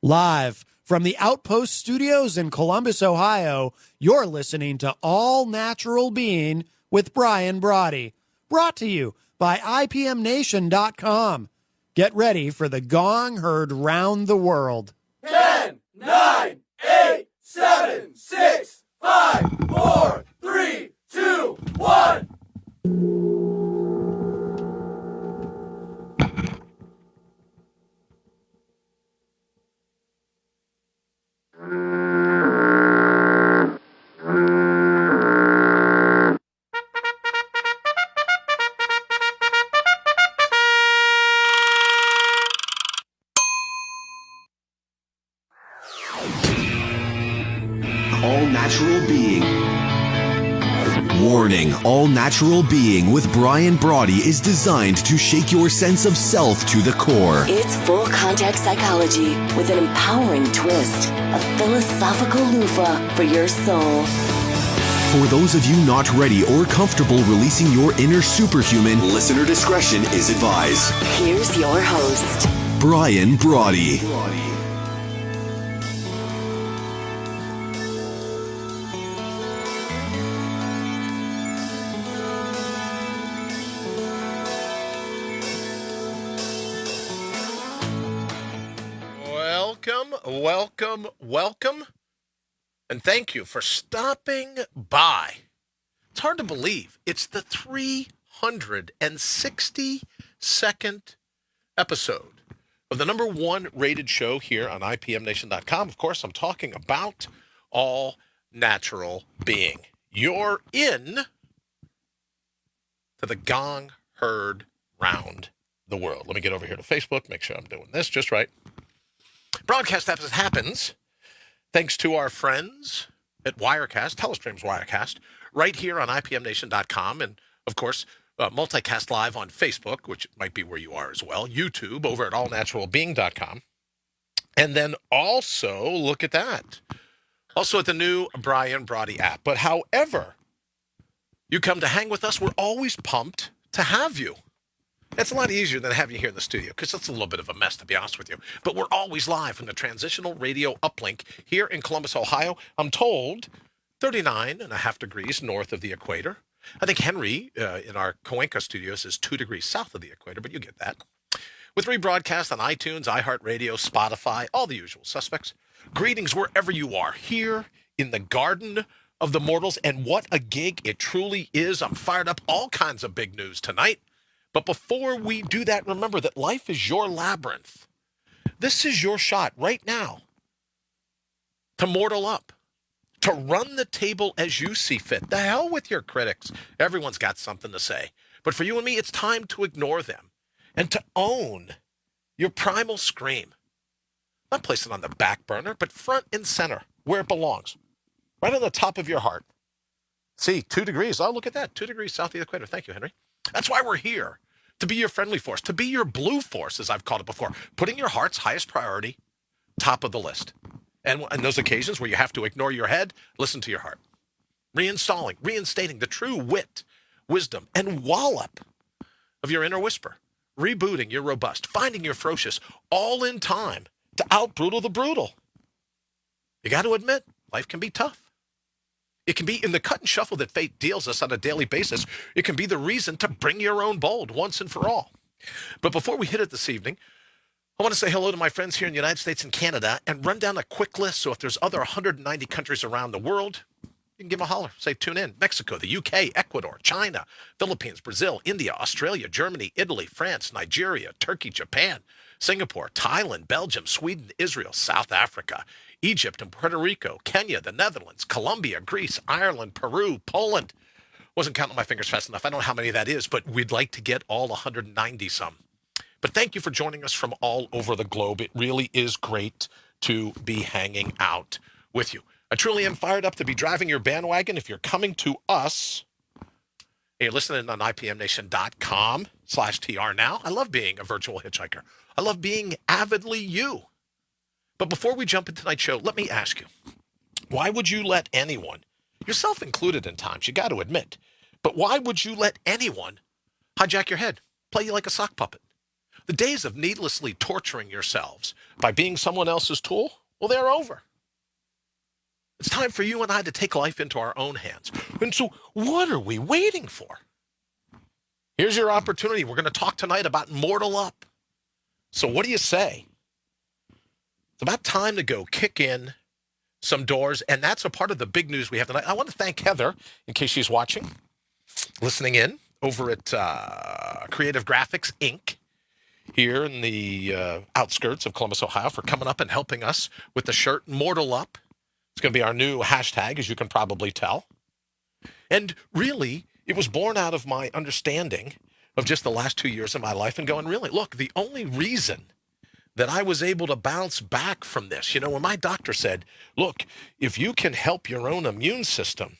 Live from the Outpost Studios in Columbus, Ohio, you're listening to All Natural Being with Brian Brawdy. Brought to you by IPMNation.com. Get ready for the gong heard round the world. 10, 9, 8, 7, 6, 5, 4, 3, 2, 1. All Natural Being. Warning, All Natural Being with Brian Brawdy is designed to shake your sense of self to the core. It's full contact psychology with an empowering twist, a philosophical loofah for your soul. For those of you not ready or comfortable releasing your inner superhuman, listener discretion is advised. Here's your host, Brian Brawdy. Welcome, and thank you for stopping by. It's hard to believe. It's the 362nd episode of the number one rated show here on IPMNation.com. Of course, I'm talking about All Natural Being. You're in to the gong heard round the world. Let me get over here to Facebook, make sure I'm doing this just right. Broadcast happens thanks to our friends at Wirecast, Telestream's Wirecast, right here on IPMNation.com, and, of course, multicast live on Facebook, which might be where you are as well, YouTube over at allnaturalbeing.com, and then also, look at that, also at the new Brian Brawdy app. But however you come to hang with us, we're always pumped to have you. It's a lot easier than having you here in the studio, because it's a little bit of a mess, to be honest with you. But we're always live from the Transitional Radio Uplink here in Columbus, Ohio. I'm told 39.5 degrees north of the equator. I think Henry in our Cuenca studios is 2 degrees south of the equator, but you get that. With rebroadcast on iTunes, iHeartRadio, Spotify, all the usual suspects. Greetings wherever you are, here in the Garden of the Mortals. And what a gig it truly is. I'm fired up. All kinds of big news tonight. But before we do that, remember that life is your labyrinth. This is your shot right now to mortal up, to run the table as you see fit. The hell with your critics. Everyone's got something to say. But for you and me, it's time to ignore them and to own your primal scream. Not place it on the back burner, but front and center, where it belongs. Right on the top of your heart. See, 2 degrees. Oh, look at that. 2 degrees south of the equator. Thank you, Henry. That's why we're here, to be your friendly force, to be your blue force, as I've called it before, putting your heart's highest priority top of the list. And in those occasions where you have to ignore your head, listen to your heart. Reinstating the true wit, wisdom, and wallop of your inner whisper. Rebooting your robust, finding your ferocious, all in time to out-brutal the brutal. You got to admit, life can be tough. It can be in the cut and shuffle that fate deals us on a daily basis. It can be the reason to bring your own bold once and for all. But before we hit it this evening, I want to say hello to my friends here in the United States and Canada and run down a quick list. So if there's other 190 countries around the world, you can give them a holler. Say, tune in. Mexico, the UK, Ecuador, China, Philippines, Brazil, India, Australia, Germany, Italy, France, Nigeria, Turkey, Japan, Singapore, Thailand, Belgium, Sweden, Israel, South Africa, Egypt and Puerto Rico, Kenya, the Netherlands, Colombia, Greece, Ireland, Peru, Poland. Wasn't counting my fingers fast enough. I don't know how many that is, but we'd like to get all 190 some. But thank you for joining us from all over the globe. It really is great to be hanging out with you. I truly am fired up to be driving your bandwagon. If you're coming to us, you're listening on IPMNation.com/TR now. I love being a virtual hitchhiker. I love being avidly you. But before we jump into tonight's show, let me ask you, why would you let anyone, yourself included in times, you got to admit, but why would you let anyone hijack your head, play you like a sock puppet? The days of needlessly torturing yourselves by being someone else's tool, well, they're over. It's time for you and I to take life into our own hands. And so what are we waiting for? Here's your opportunity. We're going to talk tonight about MortalUP. So what do you say? It's about time to go kick in some doors, and that's a part of the big news we have tonight. I want to thank Heather, in case she's watching, listening in over at Creative Graphics, Inc., here in the outskirts of Columbus, Ohio, for coming up and helping us with the shirt MortalUP. It's going to be our new hashtag, as you can probably tell. And really, it was born out of my understanding of just the last 2 years of my life and going, really, look, the only reason that I was able to bounce back from this, when my doctor said, look, if you can help your own immune system,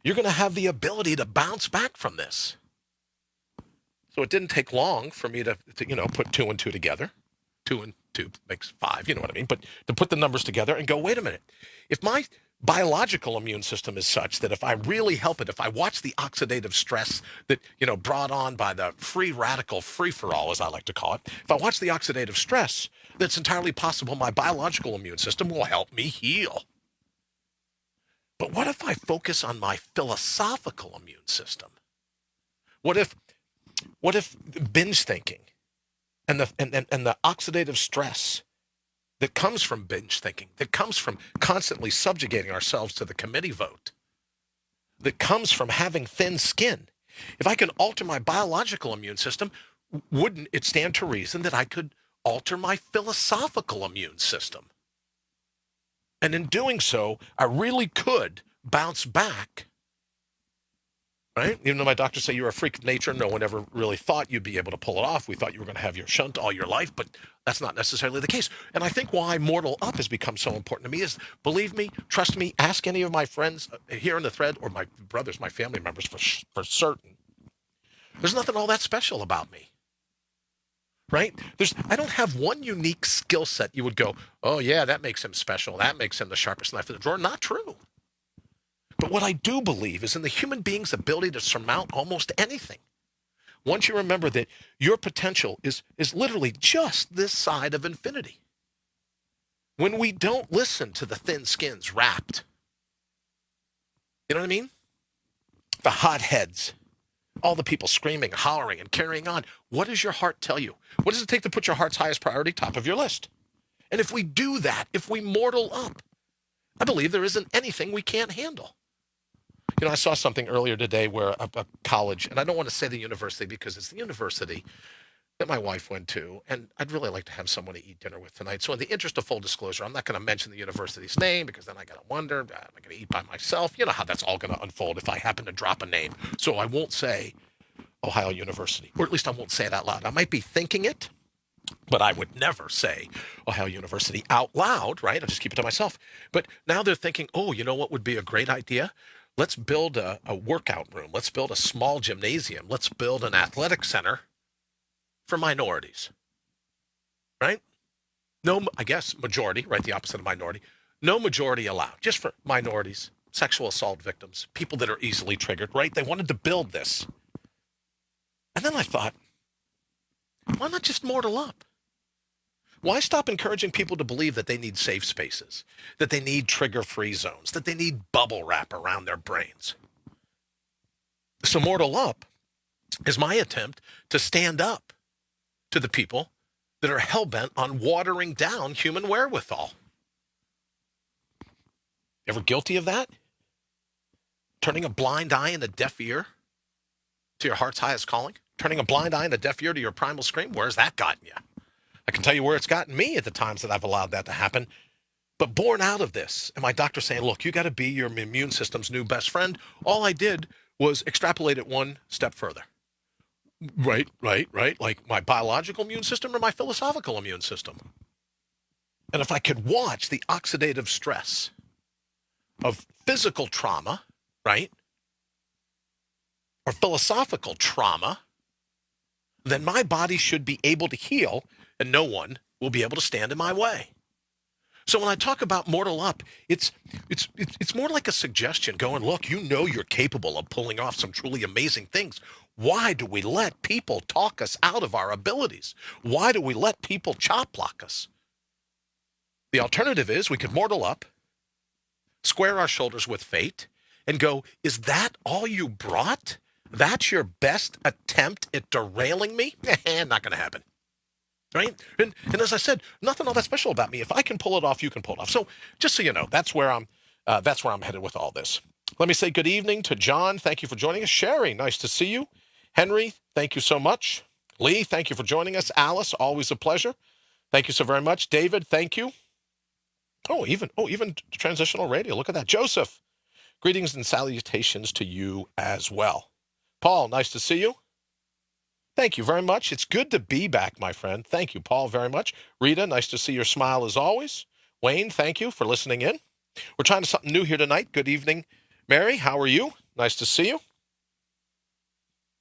you're going to have the ability to bounce back from this. So it didn't take long for me to put 2 and 2 together. 2 and 2 makes 5, you know what I mean? But to put the numbers together and go, wait a minute, if my biological immune system is such that if I really help it, if I watch the oxidative stress that, brought on by the free radical free-for-all, as I like to call it, if I watch the oxidative stress, that's entirely possible my biological immune system will help me heal. But what if I focus on my philosophical immune system? What if binge thinking and the oxidative stress that comes from binge thinking, that comes from constantly subjugating ourselves to the committee vote, that comes from having thin skin, if I can alter my biological immune system, wouldn't it stand to reason that I could alter my philosophical immune system? And in doing so, I really could bounce back, right? Even though my doctors say you're a freak of nature, no one ever really thought you'd be able to pull it off. We thought you were going to have your shunt all your life, but that's not necessarily the case. And I think why MortalUP has become so important to me is, believe me, trust me, ask any of my friends here in the thread, or my brothers, my family members for certain. There's nothing all that special about me, right? I don't have one unique skill set you would go, oh yeah, that makes him special. That makes him the sharpest knife in the drawer. Not true. But what I do believe is in the human being's ability to surmount almost anything. Once you remember that your potential is literally just this side of infinity. When we don't listen to the thin skins wrapped, you know what I mean? The hotheads, all the people screaming, hollering, and carrying on. What does your heart tell you? What does it take to put your heart's highest priority top of your list? And if we do that, if we MortalUP, I believe there isn't anything we can't handle. I saw something earlier today where a college, and I don't want to say the university because it's the university that my wife went to, and I'd really like to have someone to eat dinner with tonight. So in the interest of full disclosure, I'm not going to mention the university's name because then I got to wonder, am I going to eat by myself? You know how that's all going to unfold if I happen to drop a name. So I won't say Ohio University, or at least I won't say it out loud. I might be thinking it, but I would never say Ohio University out loud, right? I'll just keep it to myself. But now they're thinking, oh, you know what would be a great idea? Let's build a workout room. Let's build a small gymnasium. Let's build an athletic center for minorities, right? No, I guess majority, right? The opposite of minority. No majority allowed, just for minorities, sexual assault victims, people that are easily triggered, right? They wanted to build this. And then I thought, why not just MortalUP? Why stop encouraging people to believe that they need safe spaces, that they need trigger-free zones, that they need bubble wrap around their brains? So MortalUP is my attempt to stand up to the people that are hell-bent on watering down human wherewithal. Ever guilty of that? Turning a blind eye and a deaf ear to your heart's highest calling? Turning a blind eye and a deaf ear to your primal scream? Where's that gotten you? I can tell you where it's gotten me at the times that I've allowed that to happen. But born out of this, and my doctor saying, look, you got to be your immune system's new best friend. All I did was extrapolate it one step further. Right. Like my biological immune system or my philosophical immune system. And if I could watch the oxidative stress of physical trauma, right, or philosophical trauma, then my body should be able to heal and no one will be able to stand in my way. So when I talk about MortalUP, it's more like a suggestion going, look, you know you're capable of pulling off some truly amazing things. Why do we let people talk us out of our abilities? Why do we let people chop block us? The alternative is we could MortalUP, square our shoulders with fate, and go, is that all you brought? That's your best attempt at derailing me? Not going to happen. Right? And as I said, nothing all that special about me. If I can pull it off, you can pull it off. So just so you know, that's where I'm headed with all this. Let me say good evening to John. Thank you for joining us. Sherry, nice to see you. Henry, thank you so much. Lee, thank you for joining us. Alice, always a pleasure. Thank you so very much. David, thank you. Even Transitional Radio. Look at that. Joseph, greetings and salutations to you as well. Paul, nice to see you. Thank you very much. It's good to be back, my friend. Thank you, Paul, very much. Rita, nice to see your smile as always. Wayne, thank you for listening in. We're trying something new here tonight. Good evening, Mary. How are you? Nice to see you.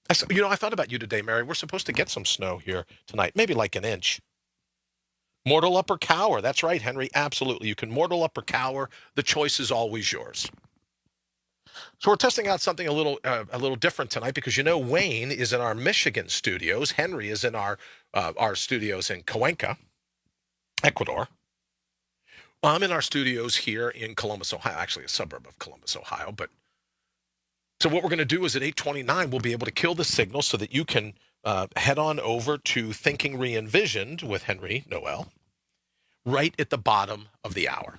I thought about you today, Mary. We're supposed to get some snow here tonight, maybe like an inch. MortalUP or cower. That's right, Henry. Absolutely. You can MortalUP or cower. The choice is always yours. So we're testing out something a little different tonight because Wayne is in our Michigan studios. Henry is in our studios in Cuenca, Ecuador. I'm in our studios here in Columbus, Ohio, actually a suburb of Columbus, Ohio. But so what we're going to do is at 8:29 we'll be able to kill the signal so that you can head on over to Thinking Re-envisioned with Henry Noel right at the bottom of the hour.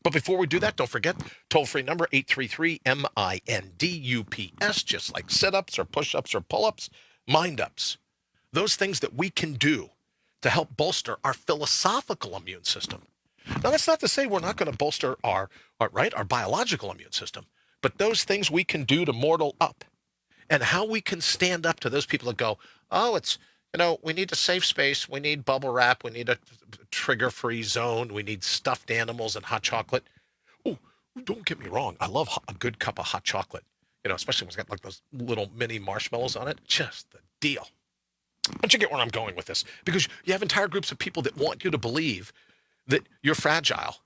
But before we do that, don't forget, toll-free number, 833-MINDUPS, just like sit-ups or push-ups or pull-ups, mind-ups. Those things that we can do to help bolster our philosophical immune system. Now, that's not to say we're not going to bolster our biological immune system, but those things we can do to MortalUP and how we can stand up to those people that go, oh, we need a safe space. We need bubble wrap. We need a trigger-free zone. We need stuffed animals and hot chocolate. Oh, don't get me wrong. I love a good cup of hot chocolate, especially when it's got like those little mini marshmallows on it. Just the deal. Don't you get where I'm going with this? Because you have entire groups of people that want you to believe that you're fragile,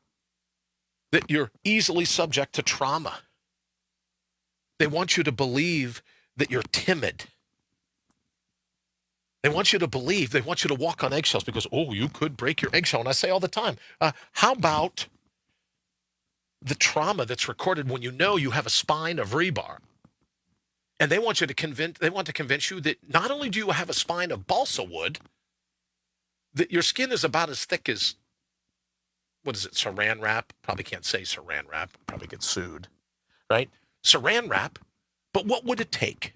that you're easily subject to trauma. They want you to believe that you're timid. They want you to walk on eggshells because, you could break your eggshell. And I say all the time, how about the trauma that's recorded when you have a spine of rebar? And they want to convince you that not only do you have a spine of balsa wood, that your skin is about as thick as, saran wrap? Probably can't say saran wrap. Probably get sued, right? Saran wrap. But what would it take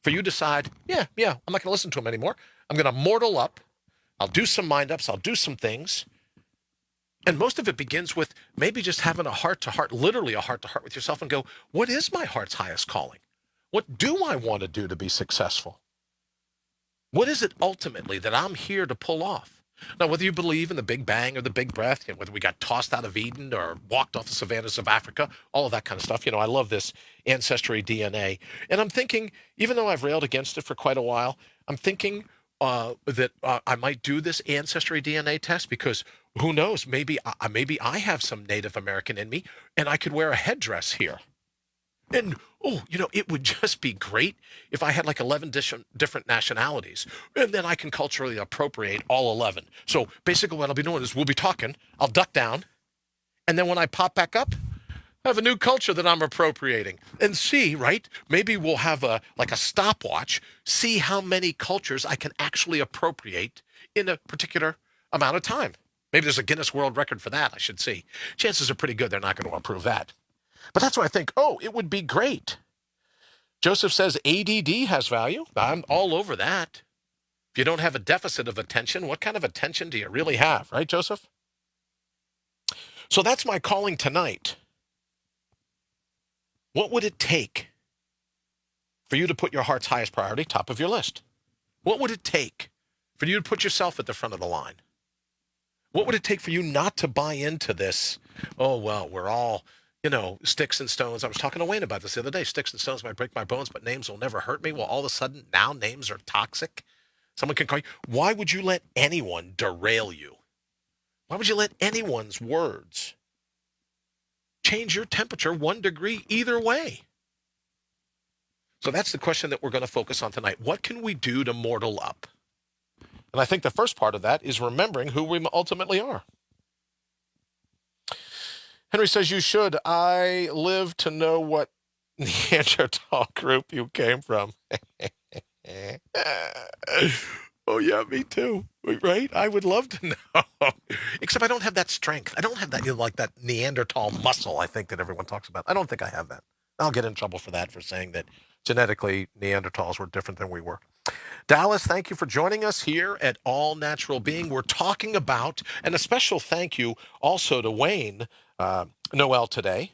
for you to decide, I'm not going to listen to him anymore. I'm going to MortalUP. I'll do some mind-ups. I'll do some things. And most of it begins with maybe just having a heart-to-heart, literally a heart-to-heart with yourself and go, what is my heart's highest calling? What do I want to do to be successful? What is it ultimately that I'm here to pull off? Now, whether you believe in the Big Bang or the Big Breath, whether we got tossed out of Eden or walked off the savannas of Africa, all of that kind of stuff. I love this ancestry DNA. And I'm thinking, even though I've railed against it for quite a while, I'm thinking that I might do this ancestry DNA test because who knows, maybe I have some Native American in me and I could wear a headdress here. And, it would just be great if I had like 11 different nationalities, and then I can culturally appropriate all 11. So basically what I'll be doing is we'll be talking, I'll duck down, and then when I pop back up, I have a new culture that I'm appropriating. And see, right, maybe we'll have a stopwatch, see how many cultures I can actually appropriate in a particular amount of time. Maybe there's a Guinness World Record for that, I should see. Chances are pretty good they're not going to approve that. But that's why I think, it would be great. Joseph says ADD has value. I'm all over that. If you don't have a deficit of attention, what kind of attention do you really have, right, Joseph? So that's my calling tonight. What would it take for you to put your heart's highest priority top of your list? What would it take for you to put yourself at the front of the line? What would it take for you not to buy into this? We're all, sticks and stones. I was talking to Wayne about this the other day. Sticks and stones might break my bones, but names will never hurt me. Well, all of a sudden, now names are toxic. Someone can call you. Why would you let anyone derail you? Why would you let anyone's words change your temperature 1 degree either way? So that's the question that we're going to focus on tonight. What can we do to mortal up? And I think the first part of that is remembering who we ultimately are. Henry says, you should. I live to know what Neanderthal group you came from. Oh, yeah, me too. Right? I would love to know. Except I don't have that strength. I don't have that, like that Neanderthal muscle, I think, that everyone talks about. I don't think I have that. I'll get in trouble for that, for saying that genetically Neanderthals were different than we were. Dallas, thank you for joining us here at All Natural Being. We're talking about, and a special thank you also to Wayne Noel today,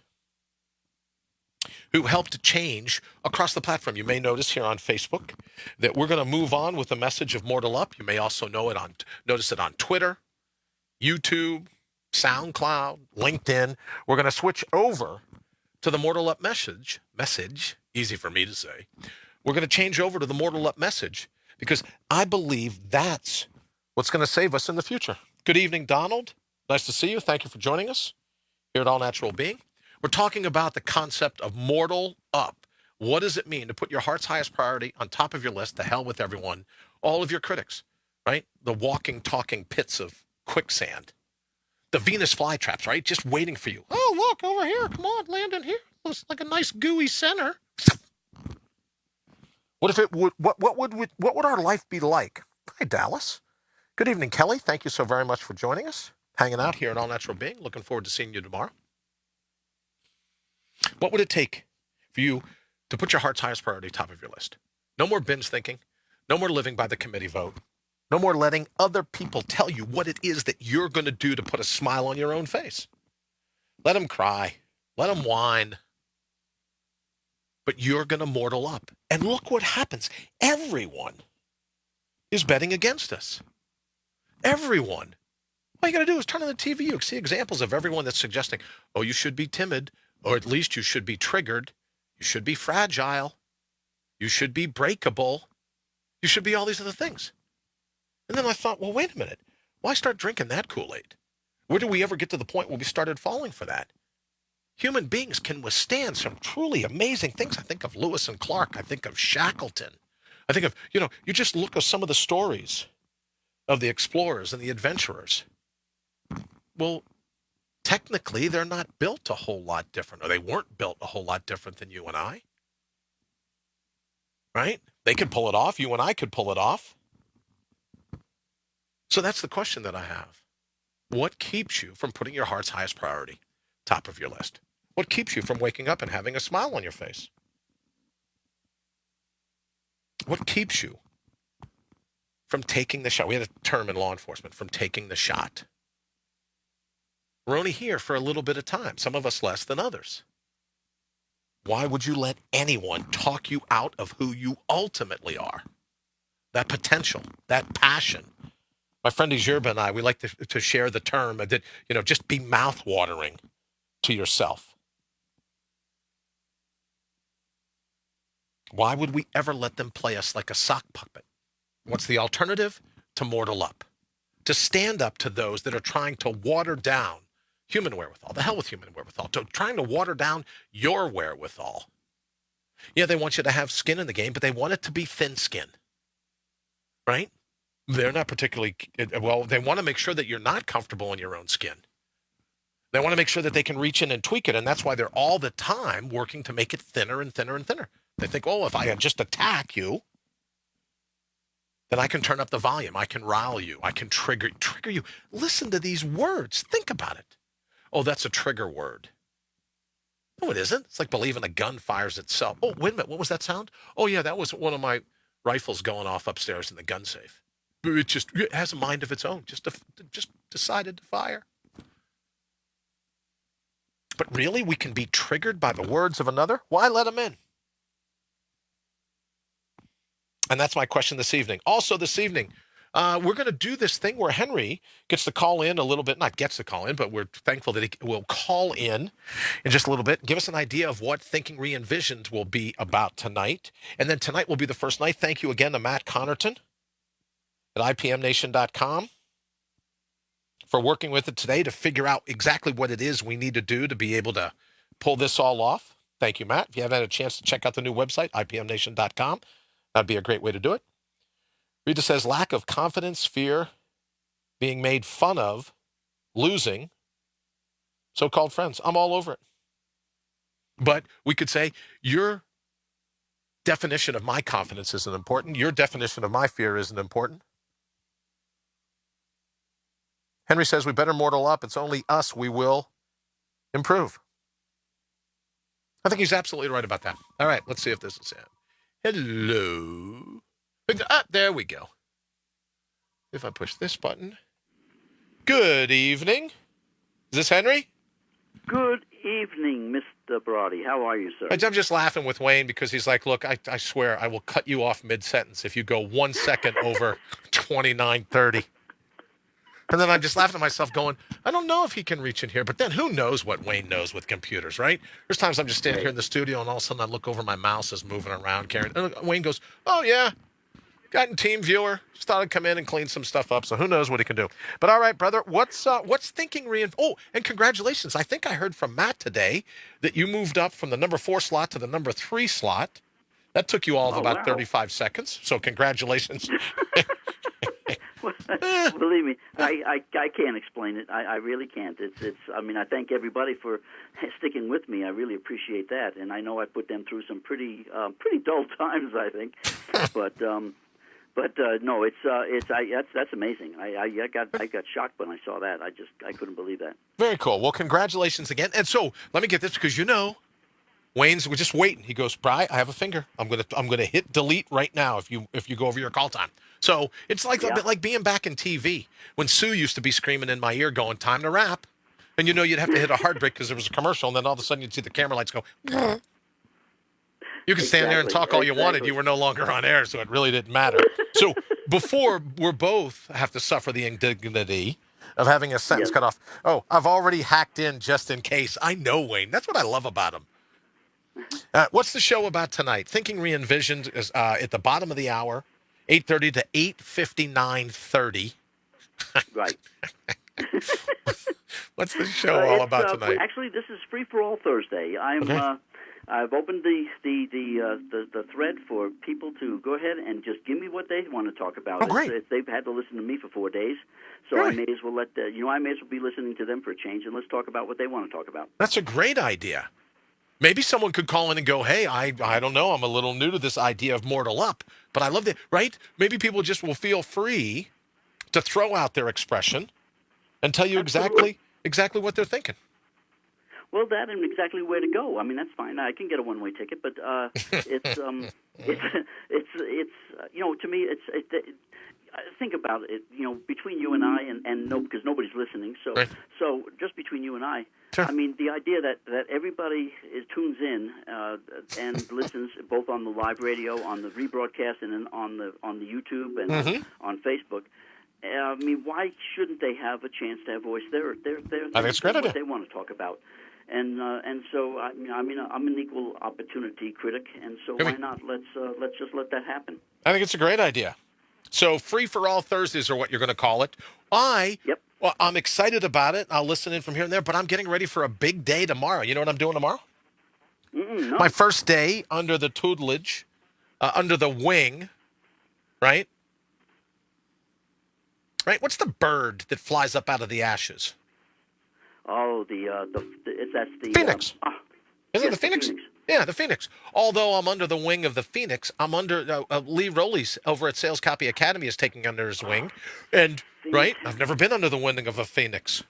who helped change across the platform. You may notice here on Facebook that we're going to move on with the message of Mortal Up. You may also notice it on Twitter, YouTube, SoundCloud, LinkedIn. We're going to switch over to the Mortal Up message, easy for me to say. We're going to change over to the Mortal Up message because I believe that's what's going to save us in the future. Good evening, Donald. Nice to see you. Thank you for joining us here at All Natural Being. We're talking about the concept of mortal up. What does it mean to put your heart's highest priority on top of your list, to hell with everyone, all of your critics, right? The walking, talking pits of quicksand, the Venus flytraps, right? Just waiting for you. Oh, look over here. Come on, land in here. Looks like a nice gooey center. What if it would? What would our life be like? Hi, Dallas. Good evening, Kelly. Thank you so very much for joining us, hanging out here at All Natural Being. Looking forward to seeing you tomorrow. What would it take for you to put your heart's highest priority top of your list? No more binge thinking. No more living by the committee vote. No more letting other people tell you what it is that you're going to do to put a smile on your own face. Let them cry. Let them whine. But you're going to mortal up. And look what happens. Everyone is betting against us. Everyone. All you got to do is turn on the TV. You see examples of everyone that's suggesting, oh, you should be timid, or at least you should be triggered. You should be fragile. You should be breakable. You should be all these other things. And then I thought, well, wait a minute. Why start drinking that Kool-Aid? Where do we ever get to the point where we started falling for that? Human beings can withstand some truly amazing things. I think of Lewis and Clark. I think of Shackleton. I think of, you just look at some of the stories of the explorers and the adventurers. Well, technically, they're not built a whole lot different, or they weren't built a whole lot different than you and I. Right? They could pull it off. You and I could pull it off. So that's the question that I have. What keeps you from putting your heart's highest priority top of your list? What keeps you from waking up and having a smile on your face? What keeps you from taking the shot? We had a term in law enforcement, from taking the shot. We're only here for a little bit of time, some of us less than others. Why would you let anyone talk you out of who you ultimately are? That potential, that passion. My friend Ejirba and I, we like to share the term that, just be mouth-watering to yourself. Why would we ever let them play us like a sock puppet? What's the alternative? To mortal up. To stand up to those that are trying to water down human wherewithal. The hell with human wherewithal. Trying to water down your wherewithal. Yeah, they want you to have skin in the game, but they want it to be thin skin. Right? They're not particularly, well, they want to make sure that you're not comfortable in your own skin. They want to make sure that they can reach in and tweak it, and that's why they're all the time working to make it thinner and thinner and thinner. They think, oh, if I just attack you, then I can turn up the volume. I can rile you. I can trigger you. Listen to these words. Think about it. Oh, that's a trigger word. No, it isn't. It's like believing a gun fires itself. Oh, wait a minute. What was that sound? Oh, yeah, that was one of my rifles going off upstairs in the gun safe. It has a mind of its own. Just decided to fire. But really, we can be triggered by the words of another? Why let them in? And that's my question this evening. Also this evening, we're going to do this thing where Henry gets to call in a little bit, not gets to call in, but we're thankful that he will call in just a little bit, give us an idea of what Thinking Re-Envisioned will be about tonight. And then tonight will be the first night. Thank you again to Matt Connerton at IPMNation.com for working with it today to figure out exactly what it is we need to do to be able to pull this all off. Thank you, Matt. If you haven't had a chance to check out the new website, ipmnation.com, that'd be a great way to do it. Rita says, lack of confidence, fear, being made fun of, losing, so-called friends. I'm all over it. But we could say, your definition of my confidence isn't important. Your definition of my fear isn't important. Henry says, we better mortal up. It's only us. We will improve. I think he's absolutely right about that. All right, let's see if this is it. Hello. There we go. If I push this button. Good evening. Is this Henry? Good evening, Mr. Brawdy. How are you, sir? I'm just laughing with Wayne because he's like, look, I swear I will cut you off mid-sentence if you go 1 second over 29:30. And then I'm just laughing at myself going, I don't know if he can reach in here. But then who knows what Wayne knows with computers, right? There's times I'm just standing here in the studio and all of a sudden I look over, my mouse is moving around. And Wayne goes, oh, yeah. Got in Team Viewer. Just thought I'd come in and clean some stuff up. So who knows what he can do. But all right, brother, what's thinking Oh, and congratulations. I think I heard from Matt today that you moved up from the number 4 slot to the number 3 slot. That took you all of about 35 seconds. So congratulations. Believe me, I can't explain it. I really can't. I mean, I thank everybody for sticking with me. I really appreciate that, and I know I put them through some pretty dull times, I think. But no, that's amazing. I got shocked when I saw that. I couldn't believe that. Very cool. Well, congratulations again. And so let me get this because Wayne's, we're just waiting. He goes, Bri, I have a finger. I'm gonna hit delete right now if you go over your call time. So it's like a bit like being back in TV when Sue used to be screaming in my ear going, time to wrap. And you'd have to hit a hard break because there was a commercial, and then all of a sudden you'd see the camera lights go. You could stand there and talk all you wanted. You were no longer on air, so it really didn't matter. So before we're both have to suffer the indignity of having a sentence cut off. Oh, I've already hacked in just in case. I know Wayne. That's what I love about him. What's the show about tonight? Thinking Re-Envisioned is at the bottom of the hour, 8:30 to 8:59:30. Right. What's the show all about tonight? Actually, this is Free for All Thursday. I've opened the thread for people to go ahead and just give me what they want to talk about. Oh, great. They've had to listen to me for 4 days, so Really? I may as well I may as well be listening to them for a change, and let's talk about what they want to talk about. That's a great idea. Maybe someone could call in and go, hey, I don't know, I'm a little new to this idea of MortalUP, but I love it, right? Maybe people just will feel free to throw out their expression and tell you exactly what they're thinking. Well, that and exactly where to go. I mean, that's fine. I can get a one-way ticket, but it's to me, think about it. Between you and I, and no, because nobody's listening. So, Right. So just between you and I. Sure. I mean, the idea that everybody tunes in and listens both on the live radio, on the rebroadcast, and then on the YouTube and on Facebook. I mean, why shouldn't they have a chance to have voice? They're I think it's a great idea. What they want to talk about. And so I'm an equal opportunity critic, and so why not? Let's just let that happen. I think it's a great idea. So Free for All Thursdays are what you're going to call it. Yep. Well, I'm excited about it. I'll listen in from here and there, but I'm getting ready for a big day tomorrow. You know what I'm doing tomorrow? No. My first day under the tutelage, under the wing, right? Right? What's the bird that flies up out of the ashes? Oh, that's the Phoenix. Isn't it the Phoenix? Phoenix. Yeah, the Phoenix. Although I'm under the wing of the Phoenix, I'm under Lee Rowley's over at Sales Copy Academy is taking under his wing. And, right, I've never been under the wing of a Phoenix.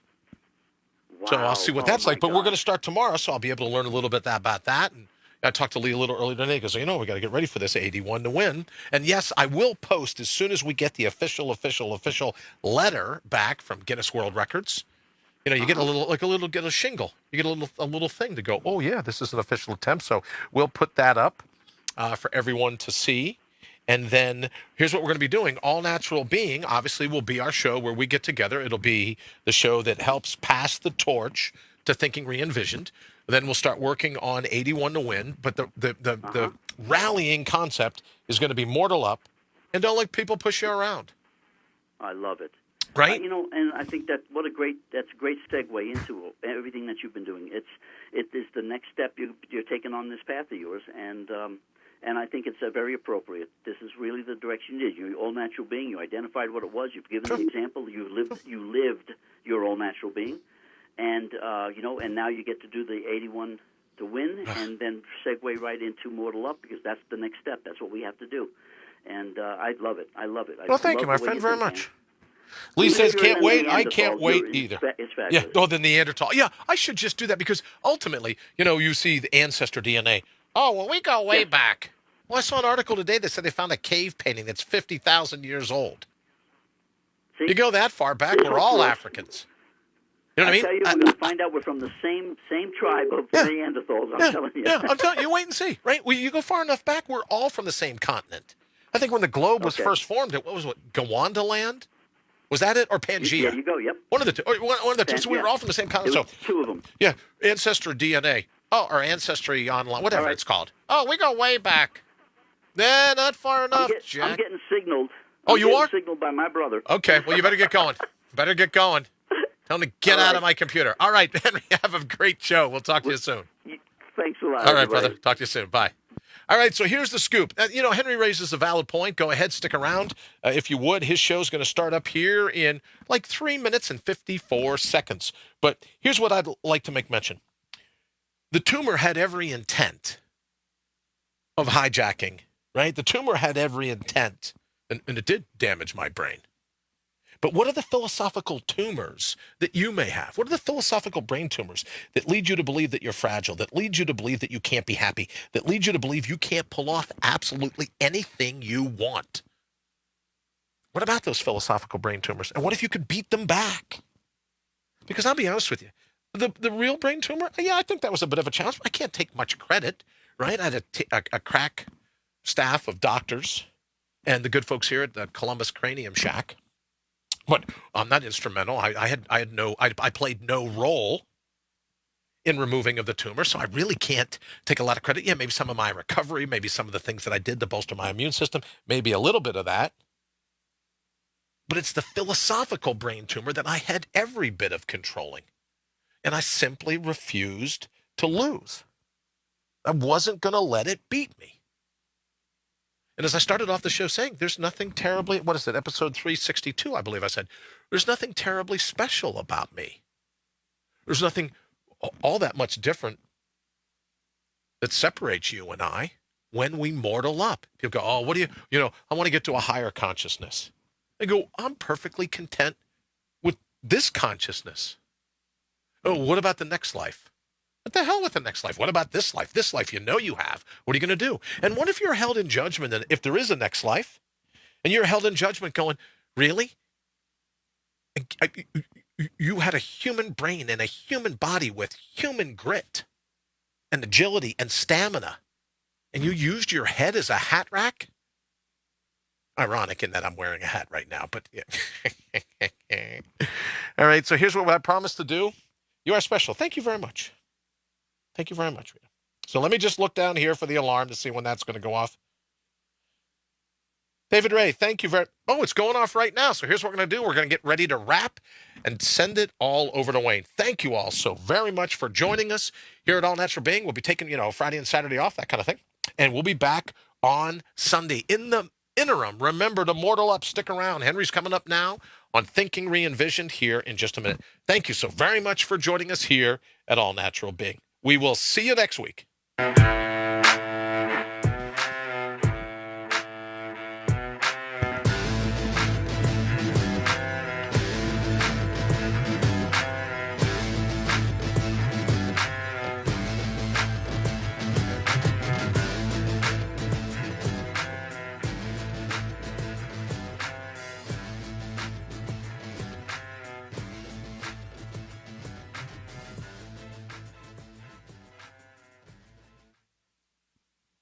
Wow. So I'll see what that's like. But we're God. going to start tomorrow, so I'll be able to learn a little bit about that. And I talked to Lee a little earlier today because, we got to get ready for this 81 to win. And yes, I will post as soon as we get the official letter back from Guinness World Records. You get get a shingle. You get a little thing to go, oh, yeah, this is an official attempt. So we'll put that up for everyone to see. And then here's what we're going to be doing. All Natural Being, obviously, will be our show where we get together. It'll be the show that helps pass the torch to Thinking Re-Envisioned. Then we'll start working on 81 to win. But the rallying concept is going to be MortalUP. And don't let people push you around. I love it. Right? And I think that's a great segue into everything that you've been doing. It is the next step you're taking on this path of yours, and I think it's very appropriate. This is really the direction you did. You're an all-natural being. You identified what it was. You've given the example. You lived your all-natural being, and and now you get to do the 81 to win, and then segue right into MortalUP, because that's the next step. That's what we have to do, and I love it. Well, thank you, my friend, very much. Lee says, can't wait. I can't wait either. It's fabulous. Yeah, the Neanderthal. Yeah, I should just do that because ultimately, you see the ancestor DNA. Oh, well, we go way back. Well, I saw an article today that said they found a cave painting that's 50,000 years old. See? You go that far back, we're all Africans. You know what I mean? Tell you, we're going to find out we're from the same tribe of Neanderthals. I'm telling you. Yeah, I'm telling you. Wait and see. Right? You go far enough back, we're all from the same continent. I think when the globe was first formed, what was it? Gowanda land? Was that it, or Pangea? Yeah, you go. Yep. One of the two. One of the two. So we were all from the same continent. So two of them. Yeah, ancestry DNA. Oh, or ancestry online, whatever it's called. Oh, we go way back. Nah, not far enough, Jack. I'm getting signaled. You are? Signaled by my brother. Okay, well, you better get going. Tell him to get out of my computer. All right, Henry, have a great show. We'll talk to you soon. Thanks a lot. All right, brother. Talk to you soon. Bye. All right, so here's the scoop. Henry raises a valid point. Go ahead, stick around if you would. His show's going to start up here in like 3 minutes and 54 seconds. But here's what I'd like to make mention. The tumor had every intent of hijacking, right? The tumor had every intent, and it did damage my brain. But what are the philosophical tumors that you may have? What are the philosophical brain tumors that lead you to believe that you're fragile, that lead you to believe that you can't be happy, that lead you to believe you can't pull off absolutely anything you want? What about those philosophical brain tumors? And what if you could beat them back? Because I'll be honest with you, the real brain tumor, I think that was a bit of a challenge. I can't take much credit, right? I had a crack staff of doctors and the good folks here at the Columbus Cranium Shack. But I'm not instrumental. I played no role in removing of the tumor, so I really can't take a lot of credit. Yeah, maybe some of my recovery, maybe some of the things that I did to bolster my immune system, maybe a little bit of that. But it's the philosophical brain tumor that I had every bit of controlling. And I simply refused to lose. I wasn't going to let it beat me. And as I started off the show saying, there's nothing terribly, what is it, episode 362, I believe I said, there's nothing terribly special about me. There's nothing all that much different that separates you and I when we mortal up. People go, oh, what do I want to get to a higher consciousness. I go, I'm perfectly content with this consciousness. Oh, what about the next life? What the hell with the next life? What about this life? This life you know you have. What are you going to do? And what if you're held in judgment, and if there is a next life, and you're held in judgment going, really? You had a human brain and a human body with human grit and agility and stamina, and you used your head as a hat rack? Ironic in that I'm wearing a hat right now, but yeah. All right, so here's what I promised to do. You are special. Thank you very much. Thank you very much, Rita. So let me just look down here for the alarm to see when that's going to go off. David Ray, thank you very much. Oh, it's going off right now. So here's what we're going to do. We're going to get ready to wrap and send it all over to Wayne. Thank you all so very much for joining us here at All Natural Being. We'll be taking, Friday and Saturday off, that kind of thing. And we'll be back on Sunday. In the interim, remember to mortal up. Stick around. Henry's coming up now on Thinking Re-Envisioned here in just a minute. Thank you so very much for joining us here at All Natural Being. We will see you next week.